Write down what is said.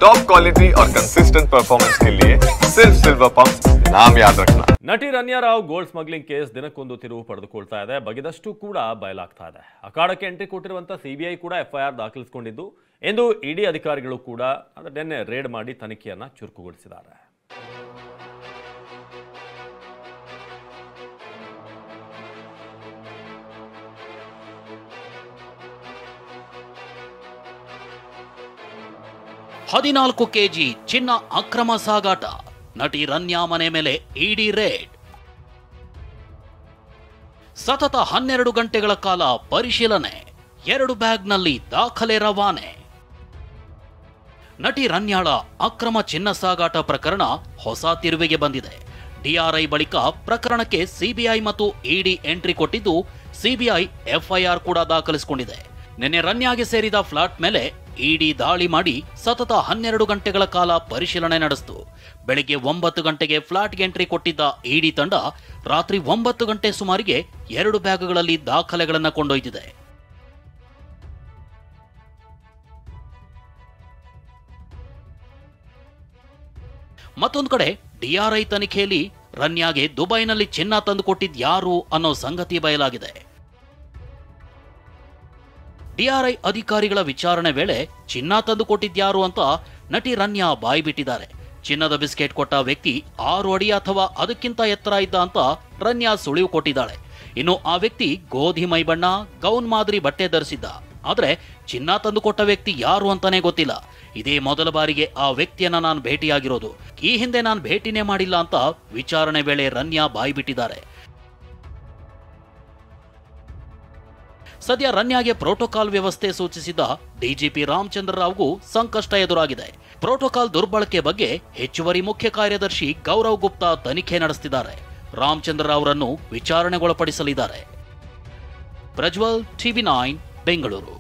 Top quality और consistent performance के लिए सिर्फ सिल्वर पंप नाम याद रखना। ನಟಿ Ranya Rao gold smuggling case ದಿನಕ್ಕೊಂದು ತಿರುವು ಪಡೆದುಕೊಳ್ತಾ ಇದೆ. ಬಗೆದಷ್ಟು ಕೂಡ ಬಯಲಾಗ್ತಾ ಇದೆ. ಅಖಾಡಕ್ಕೆ ಎಂಟ್ರಿ ಕೊಟ್ಟಿರುವಂತಹ ಸಿಬಿಐ ಕೂಡ ಎಫ್ಐಆರ್ ದಾಖಲಿಸಿಕೊಂಡಿದ್ದು ಎಂದು ಇಡಿ ಅಧಿಕಾರಿಗಳು ಕೂಡ ಅದನ್ನೇ ರೇಡ್ ಮಾಡಿ ತನಿಖೆಯನ್ನ ಚುರುಕುಗೊಳಿಸಿದ್ದಾರೆ. ಹದಿನಾಲ್ಕು ಕೆಜಿ ಚಿನ್ನ ಅಕ್ರಮ ಸಾಗಾಟ, ನಟಿ ರನ್ಯಾ ಮನೆ ಮೇಲೆ ಇಡಿ ರೇಡ್. ಸತತ 12 ಗಂಟೆಗಳ ಕಾಲ ಪರಿಶೀಲನೆ, 2 ಬ್ಯಾಗ್ನಲ್ಲಿ ದಾಖಲೆ ರವಾನೆ. ನಟಿ ರನ್ಯಾಳ ಅಕ್ರಮ ಚಿನ್ನ ಸಾಗಾಟ ಪ್ರಕರಣ ಹೊಸ ತಿರುವಿಗೆ ಬಂದಿದೆ. ಡಿಆರ್ಐ ಬಳಿಕ ಪ್ರಕರಣಕ್ಕೆ ಸಿಬಿಐ ಮತ್ತು ಇಡಿ ಎಂಟ್ರಿ ಕೊಟ್ಟಿದ್ದು, ಸಿಬಿಐ ಎಫ್ಐಆರ್ ಕೂಡ ದಾಖಲಿಸಿಕೊಂಡಿದೆ. ನಿನ್ನೆ ರನ್ಯಾಗೆ ಸೇರಿದ ಫ್ಲಾಟ್ ಮೇಲೆ ಇಡಿ ದಾಳಿ ಮಾಡಿ ಸತತ 12 ಗಂಟೆಗಳ ಕಾಲ ಪರಿಶೀಲನೆ ನಡೆಸಿತು. ಬೆಳಿಗ್ಗೆ 9 ಗಂಟೆಗೆ ಫ್ಲಾಟ್ಗೆ ಎಂಟ್ರಿ ಕೊಟ್ಟಿದ್ದ ಇಡಿ ತಂಡ ರಾತ್ರಿ 9 ಗಂಟೆ ಸುಮಾರಿಗೆ 2 ಬ್ಯಾಗ್ಗಳಲ್ಲಿ ದಾಖಲೆಗಳನ್ನು ಕೊಂಡೊಯ್ದಿದೆ. ಮತ್ತೊಂದು ಕಡೆ ಡಿಆರ್ಐ ತನಿಖೆಯಲ್ಲಿ ರನ್ಯಾಗೆ ದುಬೈನಲ್ಲಿ ಚಿನ್ನ ತಂದುಕೊಟ್ಟಿದ್ದು ಯಾರು ಅನ್ನೋ ಸಂಗತಿ ಬಯಲಾಗಿದೆ. ಡಿಆರ್ಐ ಅಧಿಕಾರಿಗಳ ವಿಚಾರಣೆ ವೇಳೆ ಚಿನ್ನ ತಂದುಕೊಟ್ಟಿದ್ಯಾರು ಅಂತ ನಟಿ ರನ್ಯಾ ಬಾಯಿ ಬಿಟ್ಟಿದ್ದಾರೆ. ಚಿನ್ನದ ಬಿಸ್ಕೆಟ್ ಕೊಟ್ಟ ವ್ಯಕ್ತಿ 6 ಅಡಿ ಅಥವಾ ಅದಕ್ಕಿಂತ ಎತ್ತರ ಇದ್ದ ಅಂತ ರನ್ಯಾ ಸುಳಿವು ಕೊಟ್ಟಿದ್ದಾಳೆ. ಇನ್ನು ಆ ವ್ಯಕ್ತಿ ಗೋಧಿ ಮೈಬಣ್ಣ, ಗೌನ್ ಮಾದರಿ ಬಟ್ಟೆ ಧರಿಸಿದ್ದ. ಆದ್ರೆ ಚಿನ್ನ ತಂದುಕೊಟ್ಟ ವ್ಯಕ್ತಿ ಯಾರು ಅಂತಾನೆ ಗೊತ್ತಿಲ್ಲ. ಇದೇ ಮೊದಲ ಬಾರಿಗೆ ಆ ವ್ಯಕ್ತಿಯನ್ನ ನಾನು ಭೇಟಿಯಾಗಿರೋದು. ಈ ಹಿಂದೆ ನಾನು ಭೇಟಿನೇ ಮಾಡಿಲ್ಲ ಅಂತ ವಿಚಾರಣೆ ವೇಳೆ ರನ್ಯಾ ಬಾಯಿ ಬಿಟ್ಟಿದ್ದಾರೆ. ಸದ್ಯ ರನ್ಯಾಗೆ ಪ್ರೋಟೋಕಾಲ್ ವ್ಯವಸ್ಥೆ ಸೂಚಿಸಿದ ಡಿಜಿಪಿ ರಾಮಚಂದ್ರ ರಾವ್ಗೂ ಸಂಕಷ್ಟ ಎದುರಾಗಿದೆ. ಪ್ರೋಟೋಕಾಲ್ ದುರ್ಬಳಕೆ ಬಗ್ಗೆ ಹೆಚ್ಚುವರಿ ಮುಖ್ಯ ಕಾರ್ಯದರ್ಶಿ ಗೌರವ್ ಗುಪ್ತಾ ತನಿಖೆ ನಡೆಸುತ್ತಿದ್ದಾರೆ. ರಾಮಚಂದ್ರ ರಾವ್ರನ್ನು ವಿಚಾರಣೆಗೊಳಪಡಿಸಲಿದ್ದಾರೆ. ಪ್ರಜ್ವಲ್, ಟಿವಿ9 ಬೆಂಗಳೂರು.